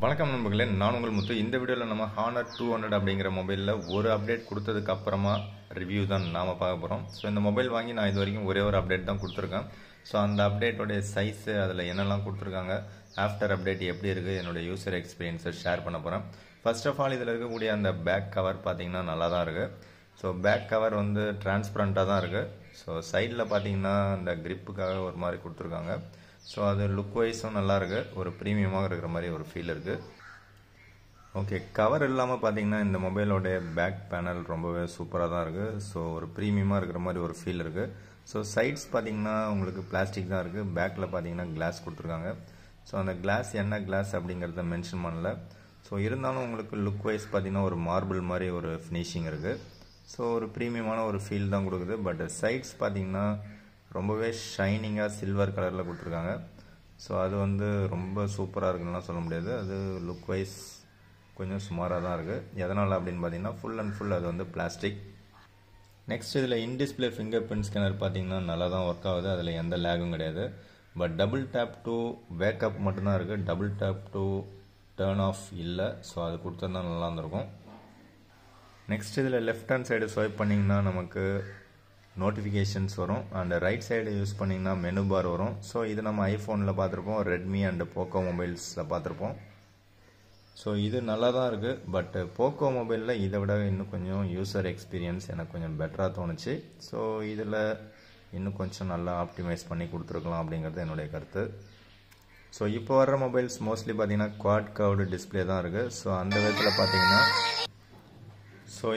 வணக்கம் நண்பர்களே, நான் உங்கள் முத்து. இந்த வீடியோவில் நம்ம Honor 200 அப்படிங்கிற மொபைலில் ஒரு அப்டேட் கொடுத்ததுக்கு அப்புறமா ரிவ்யூ தான் நாம் பார்க்க போகிறோம். ஸோ இந்த மொபைல் வாங்கி நான் இது வரைக்கும் ஒரே ஒரு அப்டேட் தான் கொடுத்துருக்கேன். ஸோ அந்த அப்டேட்டோடைய சைஸு, அதில் என்னெல்லாம் கொடுத்துருக்காங்க, ஆஃப்டர் அப்டேட் எப்படி இருக்குது, என்னுடைய யூசர் எக்ஸ்பீரியன்ஸை ஷேர் பண்ண போகிறேன். ஃபர்ஸ்ட் ஆஃப் ஆல் இதில் இருக்கக்கூடிய அந்த பேக் கவர் பார்த்திங்கன்னா நல்லா தான் இருக்குது. ஸோ பேக் கவர் வந்து டிரான்ஸ்பரண்ட்டாக தான் இருக்குது. ஸோ சைடில் பார்த்திங்கன்னா அந்த கிரிப்புக்காக ஒரு மாதிரி கொடுத்துருக்காங்க. ஸோ அது லுக் வைஸும் நல்லாயிருக்கு, ஒரு ப்ரீமியமாக இருக்கிற மாதிரி ஒரு ஃபீல் இருக்குது. ஓகே, கவர் இல்லாமல் பார்த்தீங்கன்னா இந்த மொபைலோடைய பேக் பேனல் ரொம்பவே சூப்பராக தான் இருக்குது. ஸோ ஒரு ப்ரீமியமாக இருக்கிற மாதிரி ஒரு ஃபீல் இருக்குது. ஸோ சைட்ஸ் பார்த்தீங்கன்னா உங்களுக்கு பிளாஸ்டிக் தான் இருக்குது. பேக்கில் பார்த்தீங்கன்னா கிளாஸ் கொடுத்துருக்காங்க. ஸோ அந்த கிளாஸ் என்ன கிளாஸ் அப்படிங்கிறத மென்ஷன் பண்ணல. ஸோ இருந்தாலும் உங்களுக்கு லுக் வைஸ் பார்த்தீங்கன்னா ஒரு மார்பிள் மாதிரி ஒரு ஃபினிஷிங் இருக்குது. ஸோ ஒரு ப்ரீமியமான ஒரு ஃபீல் தான் கொடுக்குது. பட் சைட்ஸ் பார்த்தீங்கன்னா ரொம்பவே ஷைனிங்காக சில்வர் கலரில் கொடுத்துருக்காங்க. ஸோ அது வந்து ரொம்ப சூப்பராக இருக்குன்னுலாம் சொல்ல முடியாது. அது லுக் வைஸ் கொஞ்சம் சுமாராக தான் இருக்குது. எதனால் அப்படின்னு பார்த்தீங்கன்னா ஃபுல் அண்ட் ஃபுல் அது வந்து பிளாஸ்டிக். நெக்ஸ்ட் இதில் இன்டிஸ்பிளே ஃபிங்கர் பிரிண்ட் ஸ்கேனர் பார்த்தீங்கன்னா நல்லா தான் ஒர்க் ஆகுது. அதில் எந்த லேகும் கிடையாது. But double tap to wake up மட்டும்தான் இருக்குது. Double tap to turn off இல்லை. ஸோ அது கொடுத்தா நல்லா இருந்திருக்கும். நெக்ஸ்ட் இதில் லெஃப்ட் ஹேண்ட் சைடு ஸ்வைப் பண்ணிங்கன்னா நமக்கு நோட்டிஃபிகேஷன்ஸ் வரும். அண்ட் ரைட் சைடு யூஸ் பண்ணிங்கன்னா மெனு பார் வரும். ஸோ இது நம்ம ஐஃபோனில் பார்த்துருப்போம், ரெட்மி அண்ட் போக்கோ மொபைல்ஸில் பார்த்துருப்போம். ஸோ இது நல்லா தான் இருக்குது. பட் போக்கோ மொபைலில் இதை விட இன்னும் கொஞ்சம் யூசர் எக்ஸ்பீரியன்ஸ் எனக்கு கொஞ்சம் பெட்டராக தோணுச்சு. ஸோ இதில் இன்னும் கொஞ்சம் நல்லா ஆப்டிமைஸ் பண்ணி கொடுத்துருக்கலாம் அப்படிங்கிறது என்னுடைய கருத்து. ஸோ இப்போ வர்ற மொபைல்ஸ் மோஸ்ட்லி பார்த்தீங்கன்னா குவாட் கர்வ்டு டிஸ்பிளே தான் இருக்குது. ஸோ அந்த விதத்தில் பார்த்தீங்கன்னா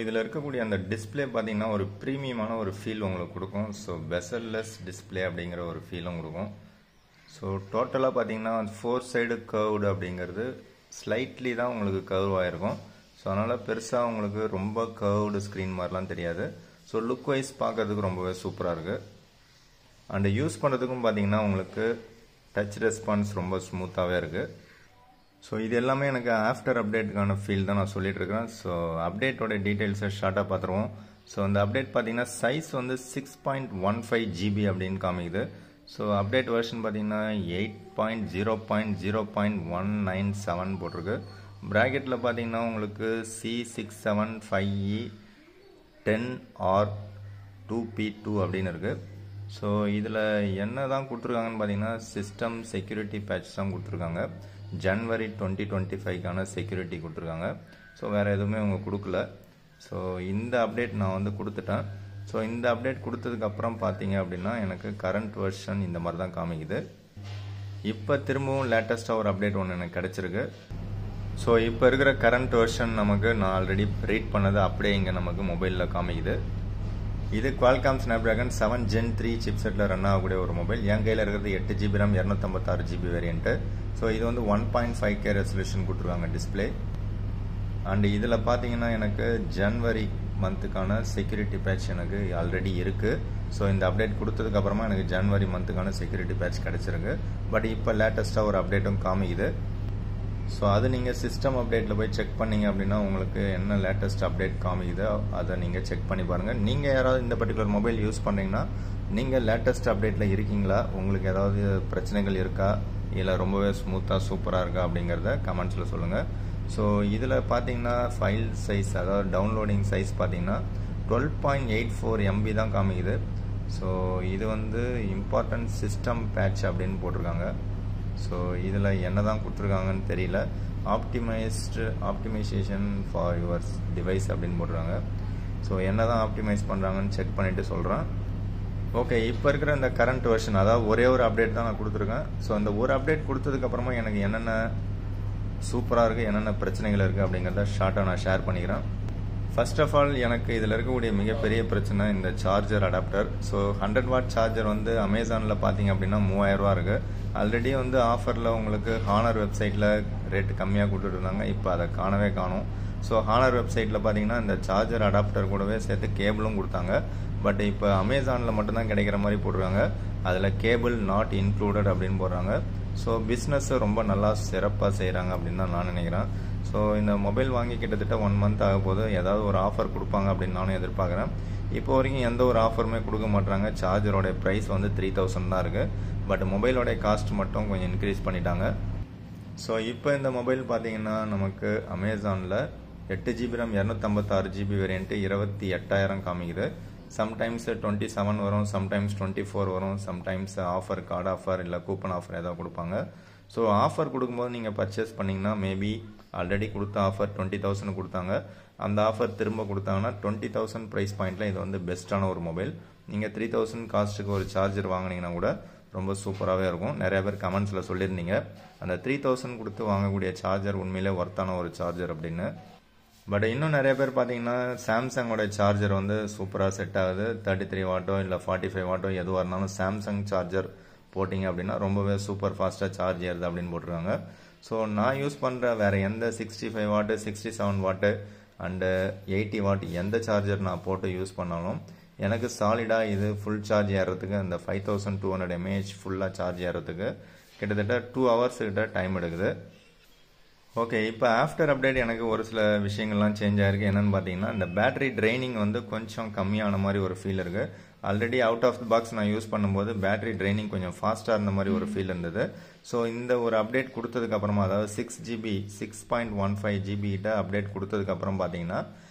இதில் இருக்கக்கூடிய அந்த டிஸ்பிளே பார்த்தீங்கன்னா ஒரு ப்ரீமியமான ஒரு ஃபீல் உங்களுக்கு கொடுக்கும். ஸோ பெசல்லெஸ் டிஸ்பிளே அப்படிங்கிற ஒரு ஃபீலும் கொடுக்கும். ஸோ டோட்டலாக பார்த்தீங்கன்னா 4 சைடு கர்வ்டு அப்படிங்கிறது ஸ்லைட்லி தான் உங்களுக்கு கர்வ் ஆகிருக்கும். ஸோ அதனால் பெருசாக உங்களுக்கு ரொம்ப கர்வ்டு ஸ்க்ரீன் மாதிரிலாம் தெரியாது. ஸோ லுக் வைஸ் பார்க்கறதுக்கு ரொம்பவே சூப்பராக இருக்குது. அண்டு யூஸ் பண்ணுறதுக்கும் பார்த்தீங்கன்னா உங்களுக்கு டச் ரெஸ்பான்ஸ் ரொம்ப ஸ்மூத்தாகவே இருக்குது. ஸோ இது எல்லாமே எனக்கு ஆஃப்டர் அப்டேட்டுக்கான ஃபீல் தான் நான் சொல்லிட்டு இருக்கிறேன். ஸோ அப்டேட்டோட டீட்டெயில்ஸை ஷார்ட்டாக பார்த்துருவோம். ஸோ அந்த அப்டேட் பார்த்தீங்கன்னா சைஸ் வந்து 6.15 GB அப்படின்னு காமிக்குது. ஸோ அப்டேட் வெர்ஷன் பார்த்தீங்கன்னா 8.0.0.197 போட்டிருக்கு. ப்ராக்கெட்டில் பார்த்தீங்கன்னா உங்களுக்கு C675E 10R2P2 அப்படின்னு இருக்குது. ஸோ இதில் என்ன தான் கொடுத்துருக்காங்கன்னு பார்த்தீங்கன்னா சிஸ்டம் செக்யூரிட்டி பேட்ச் தான் கொடுத்துருக்காங்க. ஜனவரி 2025க்கான செக்யூரிட்டி கொடுத்துருக்காங்க. ஸோ வேறு எதுவுமே அவங்க கொடுக்கல. ஸோ இந்த அப்டேட் நான் வந்து கொடுத்துட்டேன். ஸோ இந்த அப்டேட் கொடுத்ததுக்கப்புறம் பார்த்தீங்க அப்படின்னா எனக்கு கரண்ட் வெர்ஷன் இந்த மாதிரி தான் காமிக்குது. இப்போ திரும்பவும் லேட்டஸ்ட்டாக ஒரு அப்டேட் ஒன்று எனக்கு கிடச்சிருக்கு. ஸோ இப்போ இருக்கிற கரண்ட் வெர்ஷன் நமக்கு நான் ஆல்ரெடி ரீட் பண்ணது அப்படியே இங்கே நமக்கு மொபைலில் காமிக்குது. இது Qualcomm Snapdragon 7 Gen 3 சிப்செட்டில் ரன் ஆகக்கூடிய ஒரு மொபைல். என் கையில் இருக்கிறது 8GB RAM 256GB variant. So இது வந்து 1.5K ரெசல்யூஷன் கொடுத்துருக்காங்க டிஸ்பிளே. அண்ட் இதில் பார்த்தீங்கன்னா எனக்கு ஜனவரி மந்த்துக்கான செக்யூரிட்டி பேட்ச் எனக்கு ஆல்ரெடி இருக்குது. ஸோ இந்த அப்டேட் கொடுத்ததுக்கப்புறமா எனக்கு ஜனவரி மந்த்துக்கான செக்யூரிட்டி பேட்ச் கிடச்சிருக்கு. பட் இப்போ லேட்டஸ்ட்டாக ஒரு அப்டேட்டும் காமிக்குது. ஸோ அது நீங்கள் சிஸ்டம் அப்டேட்டில் போய் செக் பண்ணிங்க அப்படின்னா உங்களுக்கு என்ன லேட்டஸ்ட் அப்டேட் காமிக்குதோ அதை நீங்கள் செக் பண்ணி பாருங்கள். நீங்கள் யாராவது இந்த பர்டிகுலர் மொபைல் யூஸ் பண்ணுறீங்கன்னா நீங்கள் லேட்டஸ்ட் அப்டேட்டில் இருக்கீங்களா, உங்களுக்கு ஏதாவது பிரச்சனைகள் இருக்கா, இல்லை ரொம்பவே ஸ்மூத்தாக சூப்பராக இருக்கா அப்படிங்கிறத கமெண்ட்ஸில் சொல்லுங்கள். ஸோ இதில் பார்த்தீங்கன்னா ஃபைல் சைஸ், அதாவது டவுன்லோடிங் சைஸ் பார்த்தீங்கன்னா 12.84 MB தான் காமிக்குது. ஸோ இது வந்து இம்பார்ட்டன்ட் சிஸ்டம் பேட்ச் அப்படின்னு போட்டிருக்காங்க. ஸோ இதில் என்ன தான் கொடுத்துருக்காங்கன்னு தெரியல. ஆப்டிமைசேஷன் ஃபார் யுவர் டிவைஸ் அப்படின்னு போடுறாங்க. ஸோ என்ன தான் ஆப்டிமைஸ் பண்ணுறாங்கன்னு செக் பண்ணிவிட்டு சொல்கிறேன். ஓகே, இப்போ இருக்கிற இந்த கரண்ட் வெர்ஷன், அதாவது ஒரே ஒரு அப்டேட் தான் நான் கொடுத்துருக்கேன். ஸோ அந்த ஒரு அப்டேட் கொடுத்ததுக்கப்புறமா எனக்கு என்னென்ன சூப்பராக இருக்குது, என்னென்ன பிரச்சனைகள் இருக்குது அப்படிங்கிறத ஷார்ட்டாக நான் ஷேர் பண்ணிக்கிறேன். ஃபர்ஸ்ட் ஆஃப் ஆல் எனக்கு இதில் இருக்கக்கூடிய மிகப்பெரிய பிரச்சனை இந்த charger adapter. So 100 watt charger வந்து அமேசானில் பார்த்தீங்க அப்படின்னா 3000 ரூபா இருக்குது. ஆல்ரெடி வந்து ஆஃபரில் உங்களுக்கு ஹானர் வெப்சைட்டில் ரேட்டு கம்மியாக கொடுத்துருந்தாங்க. இப்போ அதை காணவே காணும். ஸோ ஹானர் வெப்சைட்டில் பார்த்தீங்கன்னா இந்த சார்ஜர் அடாப்டர் கூடவே சேர்த்து கேபிளும் கொடுத்தாங்க. பட் இப்போ அமேசானில் மட்டும்தான் கிடைக்கிற மாதிரி போடுறாங்க. அதில் கேபிள் நாட் இன்க்ளூடட் அப்படின்னு போடுறாங்க. ஸோ பிஸ்னஸை ரொம்ப நல்லா சிறப்பாக செய்கிறாங்க அப்படின்னு தான் நான் நினைக்கிறேன். ஸோ இந்த மொபைல் வாங்கி கிட்டத்தட்ட 1 மந்த் ஆக போது. ஏதாவது ஒரு ஆஃபர் கொடுப்பாங்க அப்படின்னு நானும் எதிர்பார்க்குறேன். இப்போ வரைக்கும் எந்த ஒரு ஆஃபருமே கொடுக்க மாட்டாங்க. சார்ஜரோடைய ப்ரைஸ் வந்து 3000 தான் இருக்குது. பட் மொபைலோடைய காஸ்ட் மட்டும் கொஞ்சம் இன்க்ரீஸ் பண்ணிட்டாங்க. ஸோ இப்போ இந்த மொபைல் பார்த்தீங்கன்னா நமக்கு அமேசானில் 8GB RAM 256GB வேரியண்ட்டு 28,000 காமிக்குது. சம்டைம்ஸ் 27 வரும், சம்டைம்ஸ் 24 வரும், சம்டைம்ஸ் ஆஃபர், கார்டு ஆஃபர் இல்லை கூப்பன் ஆஃபர் ஏதாவது கொடுப்பாங்க. ஸோ ஆஃபர் கொடுக்கும்போது நீங்கள் பர்ச்சேஸ் பண்ணிங்கன்னா மேபி ஆல்ரெடி கொடுத்த ஆஃபர் 20,000 கொடுத்தாங்க. அந்த ஆஃபர் திரும்ப கொடுத்தாங்கன்னா 20,000 ப்ரைஸ் பாயிண்டில் இது வந்து பெஸ்ட்டான ஒரு மொபைல். நீங்கள் 3,000 காஸ்ட்டுக்கு ஒரு சார்ஜர் வாங்கினீங்கன்னா கூட ரொம்ப சூப்பராகவே இருக்கும். நிறைய பேர் கமெண்ட்ஸில் சொல்லியிருந்தீங்க அந்த 3,000 கொடுத்து வாங்கக்கூடிய சார்ஜர் உண்மையிலே ஒர்த்தான ஒரு சார்ஜர் அப்படின்னு. பட் இன்னும் நிறைய பேர் பார்த்தீங்கன்னா சாம்சங்கோட சார்ஜர் வந்து சூப்பராக செட் ஆகுது. 33 வாட்டோ இல்லை 45 வாட்டோ எதுவாக இருந்தாலும் சாம்சங் சார்ஜர் போட்டிங்க அப்படின்னா ரொம்பவே சூப்பர் ஃபாஸ்ட்டாக சார்ஜ் ஏறுது அப்படின்னு போட்டிருக்காங்க. ஸோ நான் யூஸ் பண்ணுற வேறு எந்த 65 வாட்டு 67 வாட்டு அண்டு 80 வாட் எந்த சார்ஜர் நான் போட்டு யூஸ் பண்ணாலும் எனக்கு சாலிடாக இது ஃபுல் சார்ஜ் ஏறதுக்கு அந்த 5200 mAh ஃபுல்லாக சார்ஜ் ஏறதுக்கு கிட்டத்தட்ட 2 hours கிட்ட டைம் எடுக்குது. ஓகே, இப்போ ஆஃப்டர் அப்டேட் எனக்கு ஒரு சில விஷயங்கள்லாம் சேஞ்ச் ஆகிருக்கு. என்னென்னு பார்த்தீங்கன்னா இந்த பேட்டரி ட்ரைனிங் வந்து கொஞ்சம் கம்மியான மாதிரி ஒரு ஃபீல் இருக்குது. Already out of the box நான் யூஸ் பண்ணும்போது பேட்டரி ட்ரைனிங் கொஞ்சம் ஃபாஸ்ட்டாக இருந்த மாதிரி ஒரு ஃபீல் இருந்தது. ஸோ இந்த ஒரு அப்டேட் கொடுத்ததுக்கப்புறமா, அதாவது 6GB 6.15GB கிட்ட அப்டேட் கொடுத்ததுக்கப்புறம் பார்த்தீங்கன்னா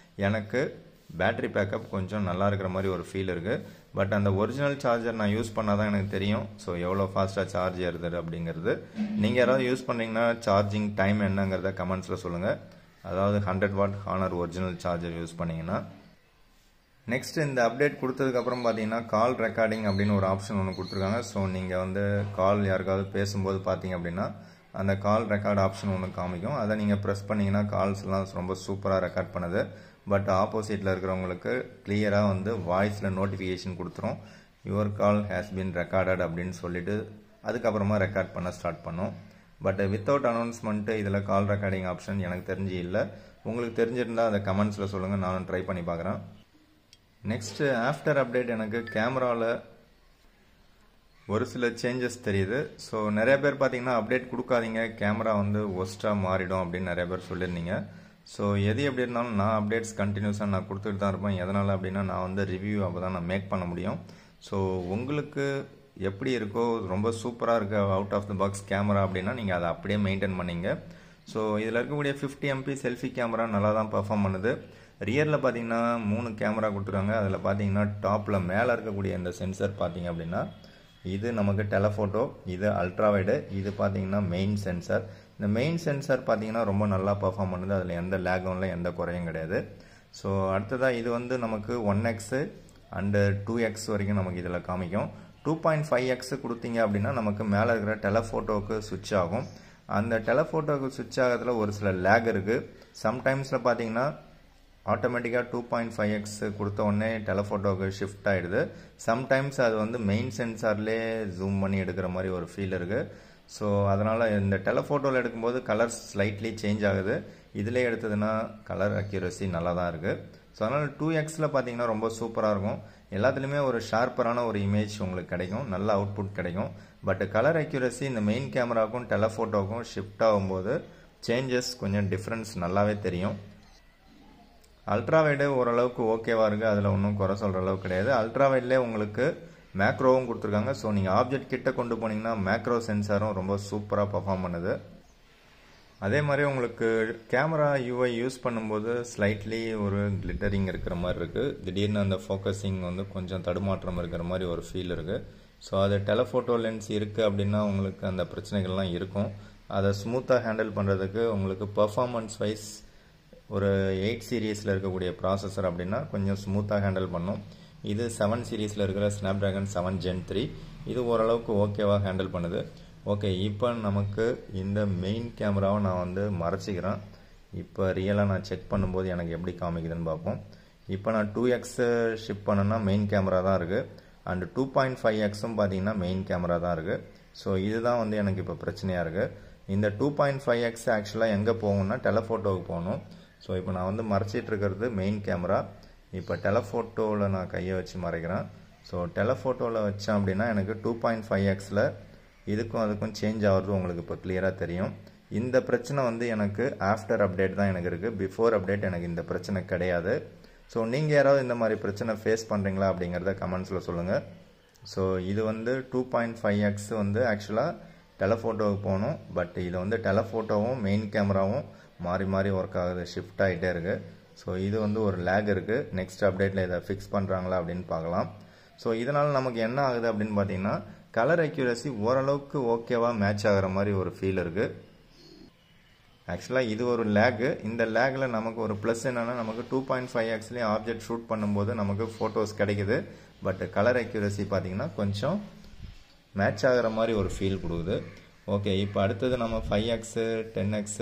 எனக்கு பேட்டரி பேக்கப் கொஞ்சம் நல்லா இருக்கிற மாதிரி ஒரு ஃபீல் இருக்குது. பட் அந்த ஒரிஜினல் சார்ஜர் நான் யூஸ் பண்ணால் தான் எனக்கு தெரியும் ஸோ எவ்வளோ ஃபாஸ்ட்டாக சார்ஜ் ஏறுது அப்படிங்கிறது. நீங்கள் யாராவது யூஸ் பண்ணிங்கன்னா சார்ஜிங் டைம் என்னங்கிறத கமெண்ட்ஸில் சொல்லுங்கள். அதாவது 100 watt Honor original charger use பண்ணிங்கன்னா. நெக்ஸ்ட் இந்த அப்டேட் கொடுத்ததுக்கப்புறம் பார்த்தீங்கன்னா கால் ரெக்கார்டிங் அப்படின்னு ஒரு ஆப்ஷன் ஒன்று கொடுத்துருக்காங்க. ஸோ நீங்கள் வந்து கால் யாருக்காவது பேசும்போது பார்த்தீங்க அப்படின்னா அந்த கால் ரெக்கார்ட் ஆப்ஷன் ஒன்று காமிக்கும். அதை நீங்கள் ப்ரெஸ் பண்ணிங்கன்னா கால்ஸ்லாம் ரொம்ப சூப்பராக ரெக்கார்ட் பண்ணுது. பட் ஆப்போசிட்டில் இருக்கிறவங்களுக்கு கிளியராக வந்து வாய்ஸில் நோட்டிஃபிகேஷன் கொடுத்துரும். Your call has been recorded அப்படின்னு சொல்லிட்டு அதுக்கப்புறமா ரெக்கார்ட் பண்ண ஸ்டார்ட் பண்ணும். பட் வித்தவுட் அனௌன்ஸ்மெண்ட்டு இதில் கால் ரெக்கார்டிங் ஆப்ஷன் எனக்கு தெரிஞ்சு இல்லை. உங்களுக்கு தெரிஞ்சிருந்தால் அதை கமெண்ட்ஸில் சொல்லுங்கள், நானும் ட்ரை பண்ணி பார்க்குறேன். நெக்ஸ்ட்டு ஆஃப்டர் அப்டேட் எனக்கு கேமராவில் ஒரு சில சேஞ்சஸ் தெரியுது. ஸோ நிறைய பேர் பார்த்தீங்கன்னா அப்டேட் கொடுக்காதீங்க, கேமரா வந்து ஒஸ்ட்டாக மாறிடும் அப்படின்னு நிறைய பேர் சொல்லியிருந்தீங்க. ஸோ எது எப்படி இருந்தாலும் நான் அப்டேட்ஸ் கண்டினியூஸாக நான் கொடுத்துட்டு தான் இருப்பேன். எதனால் அப்படின்னா நான் வந்து ரிவ்யூ அப்போ தான் நான் மேக் பண்ண முடியும். ஸோ உங்களுக்கு எப்படி இருக்கோ ரொம்ப சூப்பராக இருக்க out of the box camera அப்படின்னா நீங்கள் அதை அப்படியே மெயின்டைன் பண்ணிங்க. ஸோ இதில் இருக்கக்கூடிய 50 MP செல்ஃபி கேமரா நல்லா தான் பர்ஃபார்ம் பண்ணுது. ரியரில் பார்த்தீங்கன்னா 3 கேமரா கொடுத்துருக்காங்க. அதில் பார்த்தீங்கன்னா டாப்பில் மேலே இருக்கக்கூடிய இந்த சென்சர் பார்த்தீங்க அப்படின்னா இது நமக்கு டெலஃபோட்டோ, இது அல்ட்ராவைடு, இது பார்த்தீங்கன்னா மெயின் சென்சார். இந்த மெயின் சென்சார் பார்த்தீங்கன்னா ரொம்ப நல்லா பர்ஃபார்ம் பண்ணுது. அதில் எந்த லேகும் இல்லை, எந்த குறையும் கிடையாது. ஸோ அடுத்ததாக இது வந்து நமக்கு 1x அண்டு 2x வரைக்கும் நமக்கு இதில் காமிக்கும். 2.5x கொடுத்தீங்க அப்படின்னா நமக்கு மேலே இருக்கிற டெலஃபோட்டோவுக்கு சுவிட்ச் ஆகும். அந்த டெலஃபோட்டோவுக்கு சுவிட்ச் ஆகிறதுல ஒரு சில லேக் இருக்குது. சம்டைம்ஸில் பார்த்தீங்கன்னா ஆட்டோமேட்டிக்காக 2.5x கொடுத்த உடனே டெலஃபோட்டோவுக்கு ஷிஃப்ட் ஆகிடுது. சம்டைம்ஸ் அது வந்து மெயின் சென்சார்லேயே ஜூம் பண்ணி எடுக்கிற மாதிரி ஒரு ஃபீல் இருக்குது. ஸோ அதனால் இந்த டெலஃபோட்டோவில் எடுக்கும்போது கலர் ஸ்லைட்லி சேஞ்ச் ஆகுது. இதிலே எடுத்ததுன்னா கலர் அக்யூரசி நல்லா தான் இருக்குது. ஸோ அதனால் 2xல பார்த்தீங்கன்னா ரொம்ப சூப்பராக இருக்கும். எல்லாத்துலேயுமே ஒரு ஷார்ப்பரான ஒரு இமேஜ் உங்களுக்கு கிடைக்கும், நல்ல அவுட்புட் கிடைக்கும். பட் கலர் அக்யூரசி இந்த மெயின் கேமராவுக்கும் டெலஃபோட்டோவுக்கும் ஷிஃப்ட் ஆகும்போது சேஞ்சஸ் கொஞ்சம் டிஃப்ரென்ஸ் நல்லாவே தெரியும். அல்ட்ராவைடு ஓரளவுக்கு ஓகேவாக இருக்குது, அதில் ஒன்றும் குறை சொல்கிற அளவுக்கு கிடையாது. அல்ட்ராவைட்லேயே உங்களுக்கு மேக்ரோவும் கொடுத்துருக்காங்க. ஸோ நீங்கள் ஆப்ஜெக்ட் கிட்ட கொண்டு போனீங்கன்னா மேக்ரோ சென்சாரும் ரொம்ப சூப்பராக பர்ஃபார்ம் பண்ணுது. அதே மாதிரி உங்களுக்கு கேமரா யூஐ யூஸ் பண்ணும்போது ஸ்லைட்லி ஒரு கிளிட்டரிங் இருக்கிற மாதிரி இருக்குது. திடீர்னு அந்த ஃபோக்கஸிங் வந்து கொஞ்சம் தடுமாற்றம் இருக்கிற மாதிரி ஒரு ஃபீல் இருக்குது. ஸோ அது டெலஃபோட்டோ லென்ஸ் இருக்குது அப்படின்னா உங்களுக்கு அந்த பிரச்சனைகள்லாம் இருக்கும். அதை ஸ்மூத்தாக ஹேண்டில் பண்ணுறதுக்கு உங்களுக்கு பர்ஃபார்மன்ஸ் வைஸ் ஒரு 8 சீரீஸில் இருக்கக்கூடிய ப்ராசஸர் அப்படின்னா கொஞ்சம் ஸ்மூத்தாக ஹேண்டில் பண்ணும். இது 7 சீரீஸில் இருக்கிற ஸ்னாப்ட்ராகன் 7 Gen 3 இது ஓரளவுக்கு ஓகேவாக ஹேண்டில் பண்ணுது. ஓகே, இப்போ நமக்கு இந்த மெயின் கேமராவை நான் வந்து மறைச்சிக்கிறேன். இப்போ ரியலாக நான் செக் பண்ணும்போது எனக்கு எப்படி காமிக்குதுன்னு பார்ப்போம். இப்போ நான் 2x ஷிப் பண்ணேன்னா மெயின் கேமரா தான் இருக்குது. அண்டு 2.5xம் பார்த்தீங்கன்னா மெயின் கேமரா தான் இருக்குது. ஸோ இதுதான் வந்து எனக்கு இப்போ பிரச்சனையாக இருக்குது. இந்த 2.5x ஆக்சுவலாக எங்கே போகணும்னா டெலஃபோட்டோவுக்கு போகணும். ஸோ இப்போ நான் வந்து மறைச்சிட்டு இருக்கிறது மெயின் கேமரா. இப்போ டெலஃபோட்டோவில் நான் கையை வச்சு மறைக்கிறேன். ஸோ டெலஃபோட்டோவில் வச்சேன் அப்படின்னா எனக்கு 2.5xல இதுக்கும் அதுக்கும் சேஞ்ச் ஆகிறது உங்களுக்கு இப்போ கிளியராக தெரியும். இந்த பிரச்சனை வந்து எனக்கு ஆஃப்டர் அப்டேட் தான் எனக்கு இருக்குது. பிஃபோர் அப்டேட் எனக்கு இந்த பிரச்சனை கிடையாது. ஸோ நீங்கள் யாராவது இந்த மாதிரி பிரச்சனை ஃபேஸ் பண்ணுறீங்களா அப்படிங்கிறத கமெண்ட்ஸில் சொல்லுங்கள். ஸோ இது வந்து 2.5x வந்து ஆக்சுவலாக டெலஃபோட்டோவுக்கு போகணும். பட் இது வந்து டெலஃபோட்டோவும் மெயின் கேமராவும் மாறி மாறி ஒர்க் ஆகுது, ஷிஃப்ட் ஆகிட்டே இருக்குது. ஸோ இது வந்து ஒரு லேக் இருக்குது. நெக்ஸ்ட் அப்டேட்டில் இதை ஃபிக்ஸ் பண்ணுறாங்களா அப்படின்னு பார்க்கலாம். ஸோ இதனால் நமக்கு என்ன ஆகுது அப்படின்னு பார்த்தீங்கன்னா கலர் அக்யூரசி ஓரளவுக்கு ஓகேவாக மேட்ச் ஆகிற மாதிரி ஒரு ஃபீல் இருக்குது. ஆக்சுவலாக இது ஒரு லேகு. இந்த லேகில் நமக்கு ஒரு ப்ளஸ் என்னென்னா நமக்கு 2.5x ஆப்ஜெக்ட் ஷூட் பண்ணும்போது நமக்கு ஃபோட்டோஸ் கிடைக்குது. பட் கலர் அக்யூரசி பார்த்தீங்கன்னா கொஞ்சம் மேட்ச் ஆகிற மாதிரி ஒரு ஃபீல் கொடுக்குது. ஓகே, இப்போ அடுத்தது நம்ம 5x 10x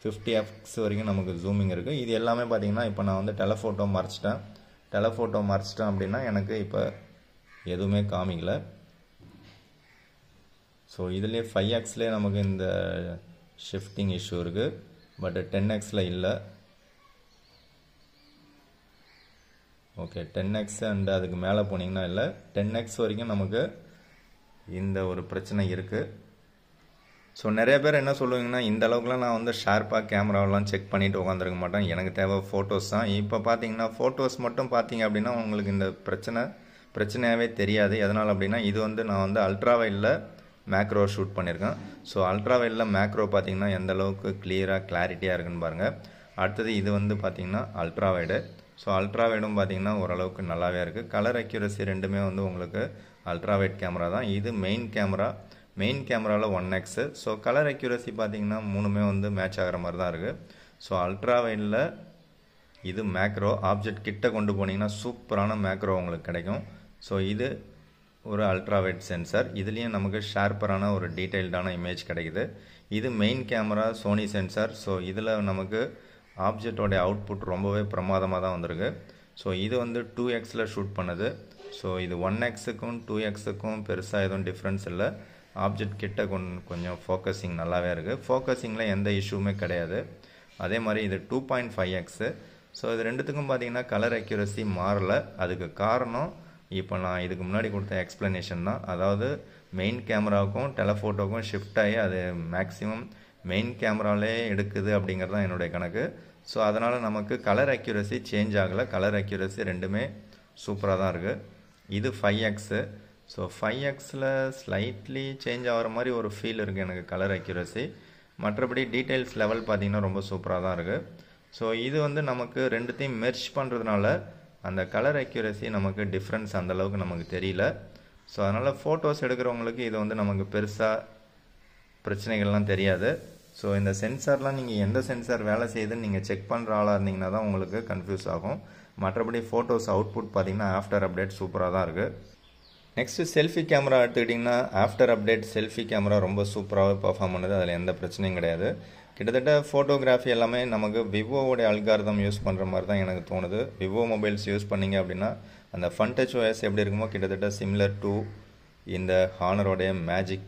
50x வரைக்கும் நமக்கு ஜூமிங் இருக்குது. இது எல்லாமே பார்த்தீங்கன்னா இப்போ நான் வந்து டெலஃபோட்டோ மறைச்சிட்டேன் அப்படின்னா எனக்கு இப்போ எதுவுமே காமிக்கல. ஸோ இதுலேயே 5xலேயே நமக்கு இந்த ஷிஃப்டிங் இஷ்யூ இருக்குது. பட் 10xல இல்லை. ஓகே, 10x அண்ட் அதுக்கு மேலே போனீங்கன்னா இல்லை. 10x வரைக்கும் நமக்கு இந்த ஒரு பிரச்சனை இருக்குது. ஸோ நிறைய பேர் என்ன சொல்லுவீங்கன்னா இந்த அளவுக்குலாம் நான் வந்து ஷார்ப்பாக கேமராவெலாம் செக் பண்ணிவிட்டு உட்காந்துருக்க மாட்டேன், எனக்கு தேவை ஃபோட்டோஸ் தான். இப்போ பார்த்தீங்கன்னா ஃபோட்டோஸ் மட்டும் பார்த்தீங்க அப்படின்னா உங்களுக்கு இந்த பிரச்சனையாகவே தெரியாது. எதனால் அப்படின்னா இது வந்து நான் வந்து அல்ட்ராவைடில் மேக்ரோ ஷூட் பண்ணியிருக்கேன். ஸோ அல்ட்ராவைடில் மேக்ரோ பார்த்தீங்கன்னா எந்த அளவுக்கு கிளியராக கிளாரிட்டியாக இருக்குன்னு பாருங்கள். அடுத்தது இது வந்து பார்த்தீங்கன்னா அல்ட்ராவைடு. ஸோ அல்ட்ராவைடும் பார்த்தீங்கன்னா ஓரளவுக்கு நல்லாவே இருக்குது. கலர் அக்யூரசி ரெண்டுமே வந்து உங்களுக்கு அல்ட்ராவைட் கேமரா தான். இது மெயின் கேமராவில் 1x. ஸோ கலர் அக்யூரசி பார்த்தீங்கன்னா மூணுமே வந்து மேட்ச் ஆகிற மாதிரி தான் இருக்குது. ஸோ அல்ட்ராவைடில் இது மேக்ரோ ஆப்ஜெக்ட் கிட்ட கொண்டு போனீங்கன்னா சூப்பரான மேக்ரோ உங்களுக்கு கிடைக்கும். ஸோ இது ஒரு அல்ட்ராவைட் சென்சார். இதுலேயும் நமக்கு ஷார்ப்பரான ஒரு டீட்டெயில்டான இமேஜ் கிடைக்குது. இது main camera Sony sensor. So இதில் நமக்கு ஆப்ஜெக்டோடைய அவுட்புட் ரொம்பவே பிரமாதமாக தான் வந்திருக்கு. ஸோ இது வந்து 2xல ஷூட் பண்ணுது. ஸோ இது 1xக்கும் 2xக்கும் பெருசாக எதுவும் டிஃப்ரென்ஸ் இல்லை. ஆப்ஜெக்ட் கிட்ட கொஞ்சம் ஃபோக்கஸிங் நல்லாவே இருக்குது. ஃபோக்கஸிங்கில் எந்த இஷ்யூமே கிடையாது. அதே மாதிரி இது 2.5x. ஸோ இது ரெண்டுத்துக்கும் பார்த்தீங்கன்னா கலர் அக்யூரசி மாறலை. அதுக்கு காரணம் இப்போ நான் இதுக்கு முன்னாடி கொடுத்த எக்ஸ்ப்ளனேஷன் தான். அதாவது மெயின் கேமராவுக்கும் டெலஃபோட்டோக்கும் ஷிஃப்ட் ஆகி அது மேக்ஸிமம் மெயின் கேமராலே எடுக்குது அப்படிங்கிறது தான் என்னுடைய கணக்கு. ஸோ அதனால் நமக்கு கலர் அக்யூரசி சேஞ்ச் ஆகலை. கலர் அக்யூரசி ரெண்டுமே சூப்பராக தான் இருக்குது. இது 5x. ஸோ 5xல ஸ்லைட்லி சேஞ்ச் ஆகிற மாதிரி ஒரு ஃபீல் இருக்குது எனக்கு கலர் அக்யூரசி. மற்றபடி டீட்டெயில்ஸ் லெவல் பார்த்திங்கன்னா ரொம்ப சூப்பராக தான் இருக்குது. ஸோ இது வந்து நமக்கு ரெண்டுத்தையும் மெர்ஜ் பண்ணுறதுனால அந்த கலர் அக்யூரசி நமக்கு டிஃப்ரென்ஸ் அந்தளவுக்கு நமக்கு தெரியல. ஸோ அதனால் ஃபோட்டோஸ் எடுக்கிறவங்களுக்கு இது வந்து நமக்கு பெருசாக பிரச்சனைகள்லாம் தெரியாது. ஸோ இந்த சென்சார்லாம் நீங்கள் எந்த சென்சார் வேலை செய்யுதுன்னு நீங்கள் செக் பண்ணுற ஆளாக இருந்தீங்கன்னா தான் உங்களுக்கு கன்ஃபியூஸ் ஆகும். மற்றபடி ஃபோட்டோஸ் அவுட்புட் பார்த்திங்கன்னா ஆஃப்டர் அப்டேட் சூப்பராக தான் இருக்குது. நெக்ஸ்ட்டு செல்ஃபி கேமரா எடுத்துக்கிட்டிங்கன்னா ஆஃப்டர் அப்டேட் செல்ஃபி கேமரா ரொம்ப சூப்பராகவே பர்ஃபார்ம் பண்ணுது. அதில் எந்த பிரச்சனையும் கிடையாது. கிட்டத்தட்ட ஃபோட்டோகிராஃபி எல்லாமே நமக்கு விவோவோடைய அல்காரிதம் யூஸ் பண்ணுற மாதிரி தான் எனக்கு தோணுது. விவோ மொபைல்ஸ் யூஸ் பண்ணிங்க அப்படின்னா அந்த ஃபன் டச் OS எப்படி இருக்குமோ கிட்டத்தட்ட சிமிலர் டு இந்த ஹானரோடைய மேஜிக்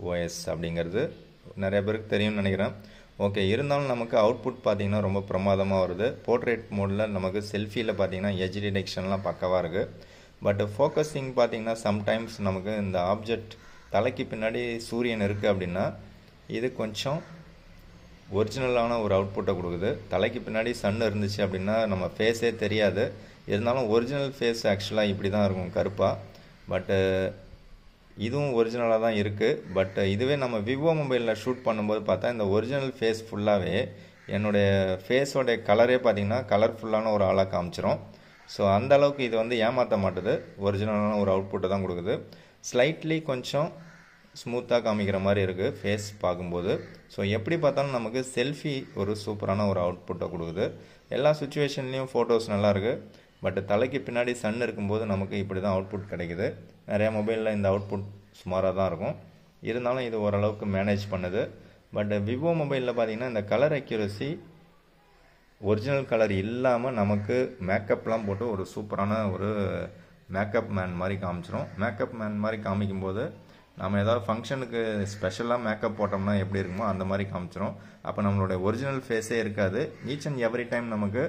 OS அப்படிங்கிறது நிறைய பேருக்கு தெரியும்னு நினைக்கிறேன். ஓகே, இருந்தாலும் நமக்கு அவுட்புட் பார்த்திங்கன்னா ரொம்ப பிரமாதமாக வருது. போர்ட்ரேட் மோடில் நமக்கு செல்ஃபியில் பார்த்திங்கன்னா எட்ஜ் டிடெக்ஷன்லாம் பக்கவாக இருக்குது. பட் ஃபோக்கஸிங் பார்த்திங்கன்னா சம்டைம்ஸ் நமக்கு இந்த ஆப்ஜெக்ட் தலைக்கு பின்னாடி சூரியன் இருக்குது அப்படின்னா இது கொஞ்சம் ஒரிஜினலான ஒரு அவுட்புட்டை கொடுக்குது. தலைக்கு பின்னாடி சன் இருந்துச்சு அப்படின்னா நம்ம ஃபேஸே தெரியாது. இருந்தாலும் ஒரிஜினல் ஃபேஸ் ஆக்சுவலாக இப்படி தான் இருக்கும், கருப்பாக. பட்டு இதுவும் ஒரிஜினலாக தான் இருக்குது. பட் இதுவே நம்ம விவோ மொபைலில் ஷூட் பண்ணும்போது பார்த்தா இந்த ஒரிஜினல் ஃபேஸ் ஃபுல்லாகவே என்னுடைய ஃபேஸோடைய கலரே பார்த்திங்கன்னா கலர்ஃபுல்லான ஒரு ஆளாக காமிச்சிரும். ஸோ அந்த அளவுக்கு இது வந்து ஏமாற்ற மாட்டுது, ஒரிஜினலான ஒரு அவுட்புட்டை தான் கொடுக்குது. ஸ்லைட்லி கொஞ்சம் ஸ்மூத்தாக காமிக்கிற மாதிரி இருக்குது ஃபேஸ் பார்க்கும்போது. ஸோ எப்படி பார்த்தாலும் நமக்கு செல்ஃபி ஒரு சூப்பரான ஒரு அவுட்புட்டை கொடுக்குது. எல்லா சுச்சுவேஷன்லேயும் ஃபோட்டோஸ் நல்லாயிருக்கு. பட் தலைக்கு பின்னாடி சன் இருக்கும்போது நமக்கு இப்படி தான் அவுட்புட் கிடைக்குது. நிறையா மொபைலில் இந்த அவுட்புட் சுமாராக தான் இருக்கும். இருந்தாலும் இது ஓரளவுக்கு மேனேஜ் பண்ணுது. பட் விவோ மொபைலில் பார்த்திங்கன்னா இந்த கலர் அக்யூரசி ஒரிஜினல் கலர் இல்லாமல் நமக்கு மேக்கப்லாம் போட்டு ஒரு சூப்பரான ஒரு மேக்கப் மேன் மாதிரி காமிச்சிரும். மேக்கப் மேன் மாதிரி காமிக்கும்போது நம்ம ஏதாவது ஃபங்க்ஷனுக்கு ஸ்பெஷலாக மேக்கப் போட்டோம்னா எப்படி இருக்குமோ அந்த மாதிரி காமிச்சிரும். அப்போ நம்மளுடைய ஒரிஜினல் ஃபேஸே இருக்காது. ஈச் அண்ட் எவ்ரி டைம் நமக்கு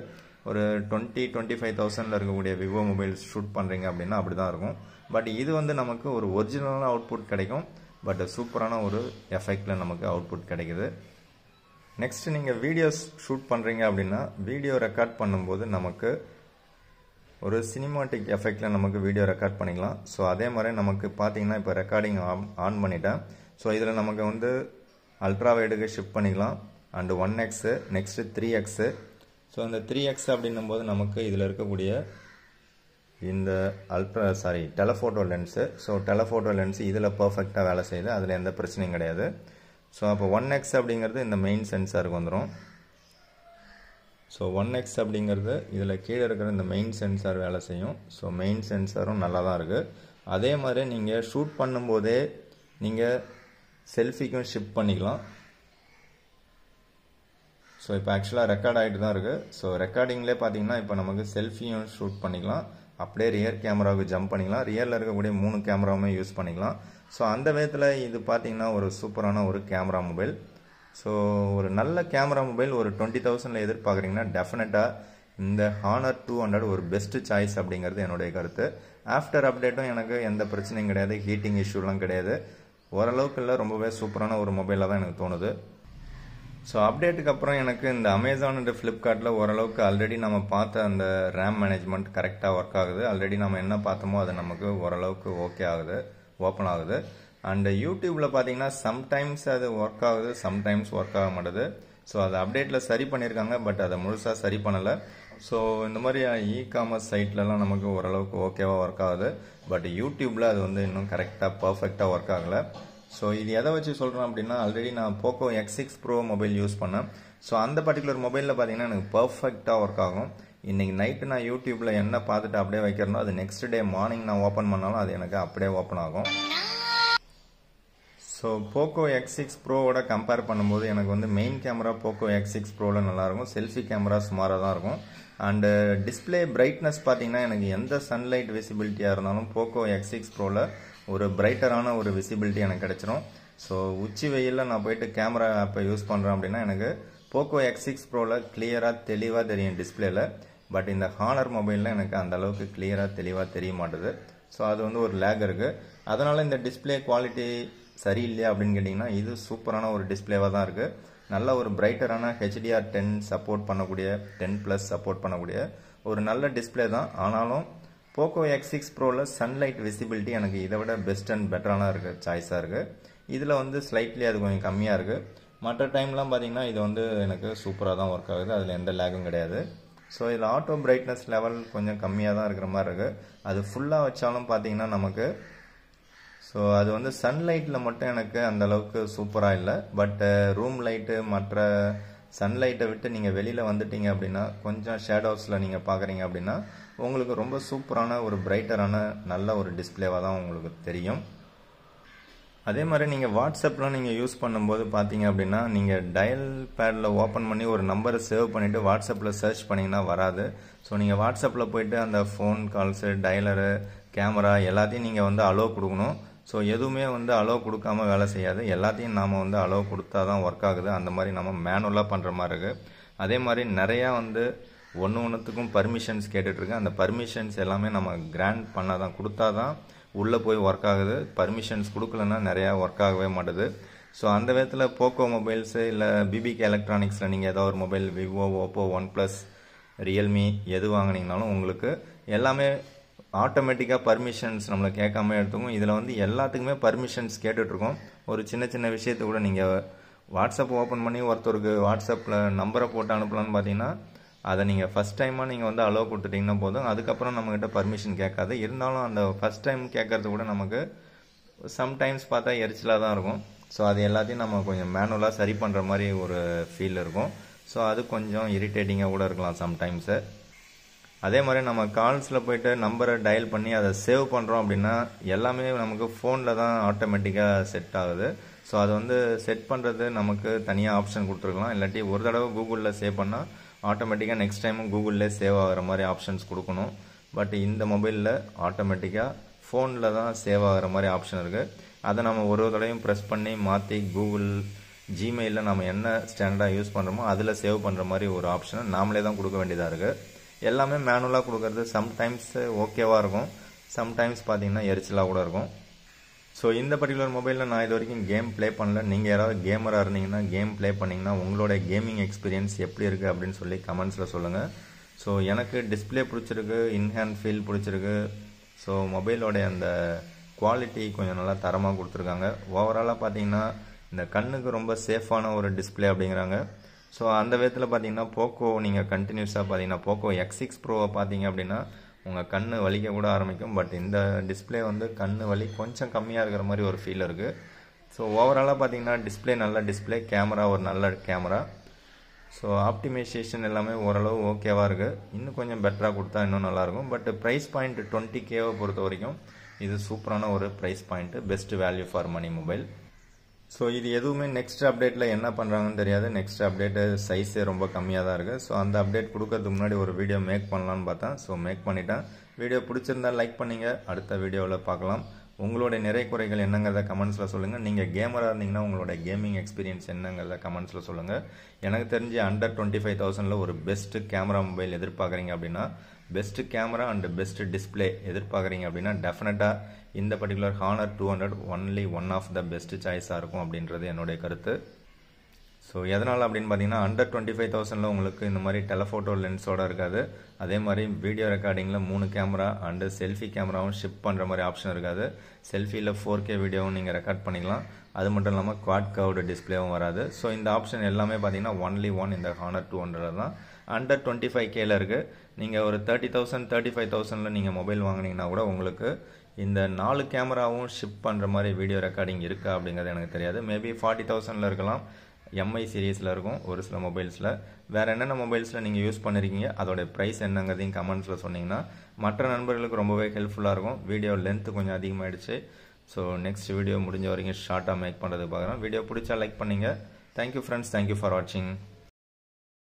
ஒரு 20-25,000 இருக்கக்கூடிய விவோ மொபைல்ஸ் ஷூட் பண்ணுறீங்க அப்படின்னா அப்படி தான் இருக்கும். பட் இது வந்து நமக்கு ஒரு ஒரிஜினலான அவுட்புட் கிடைக்கும். பட் சூப்பரான ஒரு எஃபெக்டில் நமக்கு அவுட்புட் கிடைக்குது. நெக்ஸ்ட் நீங்கள் வீடியோஸ் ஷூட் பண்ணுறீங்க அப்படின்னா வீடியோ ரெக்கார்ட் பண்ணும்போது நமக்கு ஒரு சினிமாட்டிக் எஃபெக்டில் நமக்கு வீடியோ ரெக்கார்ட் பண்ணிக்கலாம். ஸோ அதே மாதிரி நமக்கு பார்த்தீங்கன்னா இப்போ ரெக்கார்டிங் ஆன் பண்ணிட்டேன். ஸோ இதில் நமக்கு வந்து அல்ட்ரா வைடுக்கு ஷிஃப்ட் பண்ணிக்கலாம் and 1x next 3x. So இந்த 3x அப்படின்னும் போது நமக்கு இதில் இருக்கக்கூடிய இந்த telephoto lens. So telephoto lens இதில் பர்ஃபெக்டாக வேலை செய்யுது, அதில் எந்த பிரச்சனையும் கிடையாது. ஸோ அப்போ 1x அப்படிங்கிறது இந்த மெயின் சென்சாருக்கு வந்துடும். ஸோ 1x அப்படிங்கிறது இதில் கீழே இருக்கிற இந்த மெயின் சென்சார் வேலை செய்யும். ஸோ மெயின் சென்சாரும் நல்லா தான் இருக்குது. அதே மாதிரி நீங்கள் ஷூட் பண்ணும்போதே நீங்கள் செல்ஃபிக்கும் ஷிஃப்ட் பண்ணிக்கலாம். ஸோ இப்போ ஆக்சுவலாக ரெக்கார்ட் ஆகிட்டு தான் இருக்குது. ஸோ ரெக்கார்டிங்லேயே பார்த்தீங்கன்னா இப்போ நமக்கு செல்ஃபியும் ஷூட் பண்ணிக்கலாம், அப்படியே ரியர் கேமராவுக்கு ஜம்ப் பண்ணிக்கலாம், ரியரில் இருக்கக்கூடிய 3 கேமராவுமே யூஸ் பண்ணிக்கலாம். ஸோ அந்த விதத்தில் இது பார்த்தீங்கன்னா ஒரு சூப்பரான ஒரு கேமரா மொபைல். ஸோ ஒரு நல்ல கேமரா மொபைல் ஒரு 20,000 எதிர்பார்க்குறீங்கன்னா டெஃபினட்டாக இந்த Honor 200 ஒரு பெஸ்ட்டு சாய்ஸ் அப்படிங்கிறது என்னுடைய கருத்து. ஆஃப்டர் அப்டேட்டும் எனக்கு எந்த பிரச்சனையும் கிடையாது, ஹீட்டிங் இஷ்யூலாம் கிடையாது. ஓரளவுக்கு இல்லை, ரொம்பவே சூப்பரான ஒரு மொபைலாக தான் எனக்கு தோணுது. ஸோ அப்டேட்டுக்கு அப்புறம் எனக்கு இந்த அமேசான் அண்ட் ஃப்ளிப்கார்ட்டில் ஓரளவுக்கு ஆல்ரெடி நம்ம பார்த்த அந்த ரேம் மேனேஜ்மெண்ட் கரெக்டாக ஒர்க் ஆகுது. ஆல்ரெடி நம்ம என்ன பார்த்தோமோ அது நமக்கு ஓரளவுக்கு ஓகே ஆகுது, ஓப்பன் ஆகுது. அண்ட் யூடியூப்பில் பார்த்தீங்கன்னா சம்டைம்ஸ் அது ஒர்க் ஆகுது, சம்டைம்ஸ் ஒர்க் ஆக மாட்டுது. ஸோ அதை அப்டேட்டில் சரி பண்ணியிருக்காங்க, பட் அதை முழுசாக சரி பண்ணலை. ஸோ இந்த மாதிரி இ-காமர்ஸ் சைட்லலாம் நமக்கு ஓரளவுக்கு ஓகேவாக ஒர்க் ஆகுது, பட் யூடியூப்பில் அது வந்து இன்னும் கரெக்டாக பர்ஃபெக்டாக ஒர்க் ஆகலை. ஸோ இது எதை வச்சு சொல்கிறேன் அப்படின்னா, ஆல்ரெடி நான் Poco X6 Pro mobile use பண்ணேன். ஸோ அந்த பர்டிகுலர் மொபைலில் பார்த்தீங்கன்னா எனக்கு பர்ஃபெக்டாக ஒர்க் ஆகும். இன்றைக்கி நைட்டு நான் யூடியூப்பில் என்ன பார்த்துட்டு அப்படியே வைக்கிறனோ அது நெக்ஸ்ட் டே மார்னிங் நான் ஓப்பன் பண்ணாலும் அது எனக்கு அப்படியே ஓப்பன் ஆகும். ஸோ போக்கோ X6 Proவோட கம்பேர் பண்ணும்போது எனக்கு வந்து மெயின் கேமரா போக்கோ X6 Proவில் நல்லாயிருக்கும், செல்ஃபி கேமரா சுமாராக தான் இருக்கும். அண்டு டிஸ்பிளே பிரைட்னஸ் பார்த்தீங்கன்னா எனக்கு எந்த சன்லைட் விசிபிலிட்டியாக இருந்தாலும் போக்கோ X6 Proவில் ஒரு பிரைட்டரான ஒரு விசிபிலிட்டி எனக்கு கிடச்சிரும். ஸோ உச்சி வெயிலில் நான் போயிட்டு கேமரா ஆப்பை யூஸ் பண்ணுறேன் அப்படின்னா எனக்கு போக்கோ X6 Proவில் கிளியராக தெளிவாக தெரியும் டிஸ்பிளேல. பட் இந்த Honor மொபைலில் எனக்கு அந்த அளவுக்கு கிளியராக தெளிவாக தெரிய மாட்டுது. ஸோ அது வந்து ஒரு லேக் இருக்குது. அதனால் இந்த டிஸ்பிளே குவாலிட்டி சரியில்லையா அப்படின்னு கேட்டிங்கன்னா இது சூப்பரான ஒரு டிஸ்பிளேவாக தான் இருக்குது. நல்ல ஒரு பிரைட்டரான HDR10 சப்போர்ட் பண்ணக்கூடிய 10+ சப்போர்ட் பண்ணக்கூடிய ஒரு நல்ல டிஸ்பிளே தான். ஆனாலும் போக்கோ X6 Proவில் சன்லைட் விசிபிலிட்டி எனக்கு இதை விட பெஸ்ட் அண்ட் பெட்டரான சாய்ஸாக இருக்குது. இதில் வந்து ஸ்லைட்லி அது கொஞ்சம் கம்மியாக இருக்குது. மற்ற டைம்லாம் பார்த்தீங்கன்னா இது வந்து எனக்கு சூப்பராக தான் ஒர்க் ஆகுது, அதில் எந்த லேகும் கிடையாது. ஸோ இதில் ஆட்டோ பிரைட்னஸ் லெவல் கொஞ்சம் கம்மியாக தான் இருக்கிற மாதிரி இருக்குது. அது ஃபுல்லாக வச்சாலும் பார்த்தீங்கன்னா நமக்கு ஸோ அது வந்து சன்லைட்டில் மட்டும் எனக்கு அந்தளவுக்கு சூப்பராக இல்லை. பட் ரூம் லைட்டு மற்ற சன்லைட்டை விட்டு நீங்கள் வெளியில் வந்துட்டீங்க அப்படின்னா கொஞ்சம் ஷேடோஸில் நீங்கள் பார்க்குறீங்க அப்படின்னா உங்களுக்கு ரொம்ப சூப்பரான ஒரு பிரைட்டரான நல்ல ஒரு டிஸ்பிளேவாக தான் உங்களுக்கு தெரியும். அதே மாதிரி நீங்கள் வாட்ஸ்அப்லாம் நீங்கள் யூஸ் பண்ணும்போது பார்த்தீங்க அப்படின்னா நீங்கள் டயல் பேடில் ஓப்பன் பண்ணி ஒரு நம்பரை சேவ் பண்ணிவிட்டு வாட்ஸ்அப்பில் சர்ச் பண்ணிங்கன்னா வராது. ஸோ நீங்கள் வாட்ஸ்அப்பில் போய்ட்டு அந்த ஃபோன் கால்ஸு டயலரு கேமரா எல்லாத்தையும் நீங்கள் வந்து அலோவ் கொடுக்கணும். ஸோ எதுவுமே வந்து அலோவ் கொடுக்காம வேலை செய்யாது, எல்லாத்தையும் நாம் வந்து அலோவ் கொடுத்தா தான் ஒர்க் ஆகுது. அந்த மாதிரி நம்ம மேனுவலாக பண்ணுற மாதிரி இருக்குது. அதே மாதிரி நிறையா வந்து ஒன்றுத்துக்கும் பர்மிஷன்ஸ் கேட்டுட்ருக்கு. அந்த பர்மிஷன்ஸ் எல்லாமே நம்ம கிராண்ட் பண்ணால் தான், கொடுத்தா தான் உள்ளே போய் ஒர்க் ஆகுது. பர்மிஷன்ஸ் கொடுக்கலன்னா நிறையா ஒர்க் ஆகவே மாட்டுது. ஸோ அந்த விதத்தில் போக்கோ மொபைல்ஸு இல்லை பிபிகே எலக்ட்ரானிக்ஸில் நீங்கள் ஏதோ ஒரு mobile Vivo, Oppo, OnePlus, Realme எது வாங்கினீங்கனாலும் உங்களுக்கு எல்லாமே ஆட்டோமேட்டிக்காக பர்மிஷன்ஸ் நம்மளை கேட்காம எடுத்துக்கும். இதில் வந்து எல்லாத்துக்குமே பர்மிஷன்ஸ் கேட்டுட்ருக்கோம். ஒரு சின்ன சின்ன விஷயத்தை கூட நீங்கள் வாட்ஸ்அப் ஓப்பன் பண்ணி ஒருத்தருக்கு வாட்ஸ்அப்பில் நம்பரை போட்டு அனுப்பலான்னு பார்த்தீங்கன்னா அதை நீங்கள் ஃபஸ்ட் டைமாக நீங்கள் வந்து அலோவ் கொடுத்துட்டிங்கன்னா போதும். அதுக்கப்புறம் நம்மக்கிட்ட பர்மிஷன் கேட்காது. இருந்தாலும் அந்த ஃபஸ்ட் டைம் கேட்கறது கூட நமக்கு சம்டைம்ஸ் பார்த்தா எரிச்சலாக தான் இருக்கும். ஸோ அது எல்லாத்தையும் நம்ம கொஞ்சம் மேனுவலாக சரி பண்ணுற மாதிரி ஒரு ஃபீல் இருக்கும். ஸோ அது கொஞ்சம் இரிட்டேட்டிங்காக கூட இருக்கலாம் சம்டைம்ஸு. அதே மாதிரி நம்ம கால்ஸில் போய்ட்டு நம்பரை டயல் பண்ணி அதை சேவ் பண்ணுறோம் அப்படின்னா எல்லாமே நமக்கு ஃபோனில் தான் ஆட்டோமேட்டிக்காக செட் ஆகுது. ஸோ அதை வந்து செட் பண்ணுறது நமக்கு தனியாக ஆப்ஷன் கொடுத்துருக்கலாம். இல்லாட்டி ஒரு தடவை கூகுளில் சேவ் பண்ணால் ஆட்டோமேட்டிக்காக நெக்ஸ்ட் டைமும் கூகுளில் சேவ் ஆகிற மாதிரி ஆப்ஷன்ஸ் கொடுக்கணும். பட் இந்த மொபைலில் ஆட்டோமேட்டிக்காக ஃபோனில் தான் சேவ் ஆகிற மாதிரி ஆப்ஷன் இருக்குது. அதை நம்ம ஒரு தடவையும் ப்ரெஸ் பண்ணி மாற்றி கூகுள் ஜிமெயிலில் நம்ம என்ன ஸ்டாண்டர்டாக யூஸ் பண்ணுறோமோ அதில் சேவ் பண்ணுற மாதிரி ஒரு ஆப்ஷனை நாமளே தான் கொடுக்க வேண்டியதாக இருக்குது. எல்லாமே மேனுவலாக கொடுக்கறது சம்டைம்ஸ் ஓகேவாக இருக்கும், சம்டைம்ஸ் பார்த்தீங்கன்னா எரிச்சலாக கூட இருக்கும். ஸோ இந்த பர்டிகுலர் மொபைலில் நான் இது வரைக்கும் கேம் ப்ளே பண்ணல. நீங்கள் யாராவது கேமராக இருந்தீங்கன்னா கேம் ப்ளே பண்ணிங்கன்னா உங்களோட கேமிங் எக்ஸ்பீரியன்ஸ் எப்படி இருக்குது அப்படின்னு சொல்லி கமெண்ட்ஸில் சொல்லுங்கள். ஸோ எனக்கு டிஸ்பிளே பிடிச்சிருக்கு, இன்ஹேண்ட் ஃபீல் பிடிச்சிருக்கு. ஸோ மொபைலோடைய அந்த குவாலிட்டி கொஞ்சம் நல்லா தரமாக கொடுத்துருக்காங்க. ஓவராலாக பார்த்தீங்கன்னா இந்த கண்ணுக்கு ரொம்ப சேஃபான ஒரு டிஸ்பிளே அப்படிங்கிறாங்க. ஸோ அந்த விதத்தில் பார்த்தீங்கன்னா போக்கோ நீங்கள் கண்டினியூஸாக பார்த்தீங்கன்னா போக்கோ X6 ப்ரோவை பார்த்தீங்க அப்படின்னா உங்கள் கண் வலிக்க கூட ஆரம்பிக்கும். பட் இந்த டிஸ்பிளே வந்து கண் வலி கொஞ்சம் கம்மியாக இருக்கிற மாதிரி ஒரு ஃபீல் இருக்குது. ஸோ ஓவராலாக பார்த்தீங்கன்னா டிஸ்பிளே நல்ல டிஸ்பிளே, கேமரா ஒரு நல்ல கேமரா. ஸோ ஆப்டிமைசேஷன் எல்லாமே ஓரளவு ஓகேவாக இருக்குது. இன்னும் கொஞ்சம் பெட்டராக கொடுத்தா இன்னும் நல்லாயிருக்கும். பட் ப்ரைஸ் பாயிண்ட் 20K பொறுத்த வரைக்கும் இது சூப்பரான ஒரு price point, best value for money mobile. So இது எதுவுமே நெக்ஸ்ட் அப்டேட்டில் என்ன பண்ணுறாங்கன்னு தெரியாது. நெக்ஸ்ட் அப்டேட்டு சைஸே ரொம்ப கம்மியாக தான் இருக்குது. ஸோ அந்த அப்டேட் கொடுக்கறதுக்கு முன்னாடி ஒரு வீடியோ மேக் பண்ணலான்னு பார்த்தேன். ஸோ மேக் பண்ணிட்டேன். வீடியோ பிடிச்சிருந்தா லைக் பண்ணிங்க. அடுத்த வீடியோவில் பார்க்கலாம். உங்களுடைய நிறை குறைகள் என்னங்கிறத கமெண்ட்ஸில் சொல்லுங்கள். நீங்கள் கேமராக இருந்தீங்கன்னா உங்களோட கேமிங் எக்ஸ்பீரியன்ஸ் என்னங்கிறத கமெண்ட்ஸில் சொல்லுங்கள். எனக்கு தெரிஞ்சு அண்டர் 25,000 ஒரு பெஸ்ட் கேமரா மொபைல் எதிர்பார்க்குறீங்க அப்படின்னா, best camera and best display எதிர்பார்க்குறீங்க அப்படின்னா டெஃபினட்டாக இந்த particular Honor 200 only one of the best சாய்ஸாக இருக்கும் அப்படின்றது என்னுடைய கருத்து. ஸோ எதனால் அப்படின்னு பார்த்தீங்கன்னா அண்டர் 25,000 உங்களுக்கு இந்த மாதிரி டெலஃபோட்டோ லென்ஸோடு இருக்காது. அதே மாதிரி வீடியோ ரெக்கார்டிங்கில் 3 கேமரா அண்டு செல்ஃபி கேமராவும் ஷிப் பண்ணுற மாதிரி ஆப்ஷன் இருக்காது. செல்ஃபியில் 4K வீடியோவும் நீங்கள் ரெக்கார்ட் பண்ணிக்கலாம். அது மட்டும் இல்லாமல் குவாட் கர்வ்டு டிஸ்பிளேவும் வராது. ஸோ இந்த ஆப்ஷன் எல்லாமே பார்த்தீங்கன்னா ஒன்லி ஒன் இந்த Honor 200 தான். அண்டர் 25Kல இருக்குது. நீங்கள் ஒரு 30,000 35,000 நீங்கள் மொபைல் வாங்கினீங்கன்னா கூட உங்களுக்கு இந்த 4 கேமராவும் ஷிப் பண்ணுற மாதிரி வீடியோ ரெக்கார்டிங் இருக்கா அப்படிங்கிறது எனக்கு தெரியாது. மேபி 40,000 இருக்கலாம். MI சீரீஸில் இருக்கும் ஒரு சில மொபைல்ஸில். வேறு என்னென்ன மொபைல்ஸில் நீங்கள் யூஸ் பண்ணியிருக்கீங்க, அதோடைய ப்ரைஸ் என்னங்கிறதையும் கமெண்ட்ஸில் சொன்னீங்கன்னா மற்ற நண்பர்களுக்கு ரொம்பவே ஹெல்ப்ஃபுல்லாக இருக்கும். வீடியோ லென்த்து கொஞ்சம் அதிகமாகிடுச்சு. ஸோ நெக்ஸ்ட் வீடியோ முடிஞ்ச வரைக்கும் ஷார்ட்டாக மேக் பண்ணுறது பார்க்குறேன். வீடியோ பிடிச்சா லைக் பண்ணுங்கள். தேங்க்யூ ஃப்ரெண்ட்ஸ், தேங்க்யூ ஃபார் வாட்சிங்.